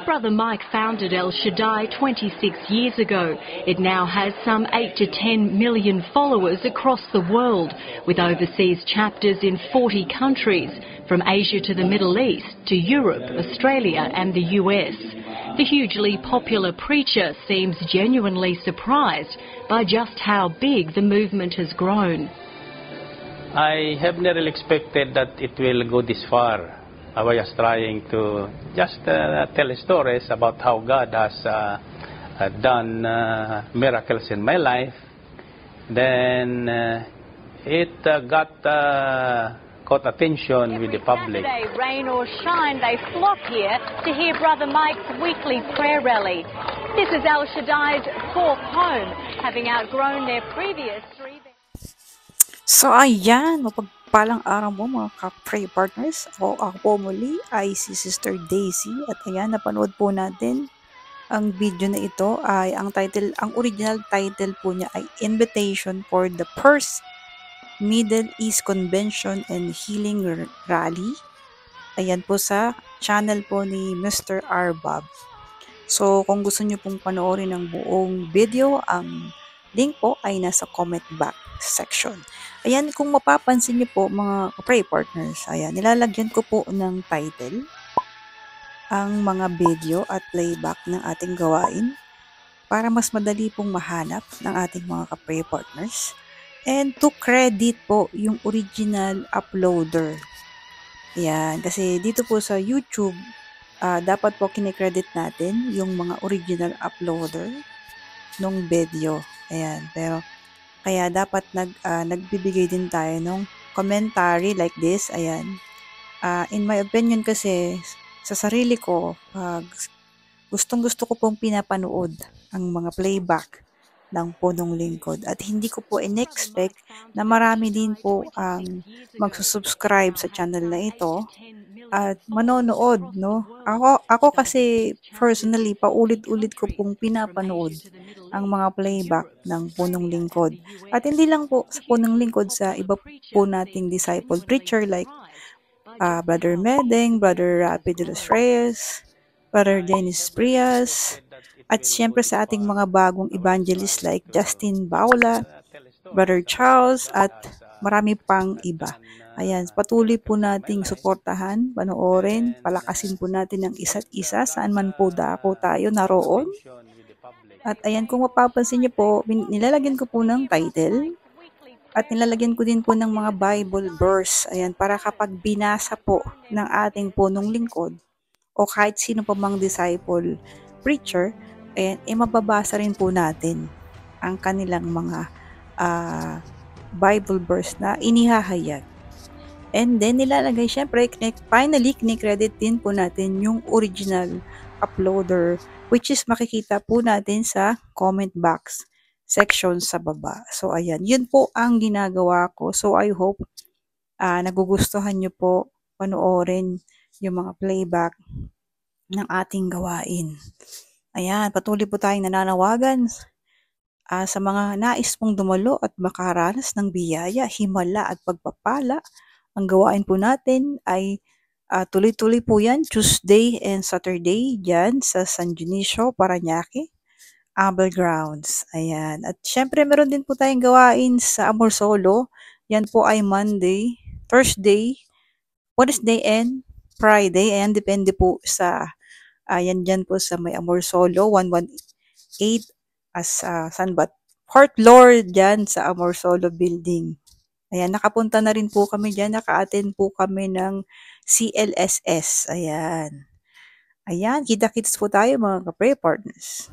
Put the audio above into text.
Brother Mike founded El Shaddai 26 years ago. It now has some 8 to 10 million followers across the world, with overseas chapters in 40 countries, from Asia to the Middle East, to Europe, Australia and the US. The hugely popular preacher seems genuinely surprised by just how big the movement has grown. I have never expected that it will go this far. I was trying to just tell stories about how God has done miracles in my life. Then it got caught attention with the public. Saturday, rain or shine, they flock here to hear Brother Mike's weekly prayer rally. This is El Shaddai's fourth home, having outgrown their previous 3 beds. So ayan, mapagpalang araw mo mga ka-pray partners. Ako po muli ay si Sister Daisy at ayan, napanood po natin ang video na ito ay ang original title po niya ay Invitation for the First Middle East Convention and Healing Rally. Ayan po sa channel po ni Mr. Arbab. So kung gusto niyo pong panoorin ang buong video, ang link po ay nasa comment box section. Ayan, kung mapapansin niyo po mga pray partners, ayan, nilalagyan ko po ng title ang mga video at playback ng ating gawain para mas madali pong mahanap ng ating mga ka-pray partners. And to credit po yung original uploader. Ayan, kasi dito po sa YouTube, dapat po kine-credit natin yung mga original uploader ng video. Ayan, pero kaya dapat nagbibigay din tayo ng commentary like this. Ayan. In my opinion kasi, sa sarili ko, gustong-gusto ko pong pinapanood ang mga playback ng Punong Lingkod. At hindi ko po in-expect na marami din po ang magsusubscribe sa channel na ito at manonood, no? Ako kasi personally, paulit-ulit ko pong pinapanood ang mga playback ng Punong Lingkod. At hindi lang po sa Punong Lingkod, sa iba po nating disciple preacher like Brother Medeng, Brother Rapi de los Reyes, Brother Dennis Prias, at siyempre sa ating mga bagong evangelist like Justin Baula, Brother Charles, at marami pang iba. Ayan, patuloy po nating suportahan, panoorin, palakasin po natin ang isa't isa saan man po dako tayo naroon. At ayan, kung mapapansin niyo po, nilalagyan ko po ng title at nilalagyan ko din po ng mga Bible verse. Ayan, para kapag binasa po ng ating punong lingkod o kahit sino pa mang disciple preacher, ayan, mababasa rin po natin ang kanilang mga Bible verse na inihahayag. And then nilalagay, syempre, finally, kine-credit din po natin yung original uploader, which is makikita po natin sa comment box section sa baba. So, ayan, yun po ang ginagawa ko. So, I hope nagugustuhan nyo po panoorin yung mga playback ng ating gawain. Ayan, patuloy po tayong nananawagan sa mga nais pong dumalo at makaranas ng biyaya, himala at pagpapala. Ang gawain po natin ay tuloy-tuloy po yan, Tuesday and Saturday, dyan sa San Dionisio, Parañaque, Abel Grounds. Ayan. At syempre, meron din po tayong gawain sa Amorsolo. Yan po ay Monday, Thursday, Wednesday, and Friday. Ayan, depende po sa, yan dyan po sa may Amorsolo, 118 as saan ba? Fort Lord dyan sa Amorsolo Building. Ayan, nakapunta na rin po kami dyan. Naka-attend po kami ng CLSS. Ayan. Ayan, kita-kits po tayo mga ka-pray partners.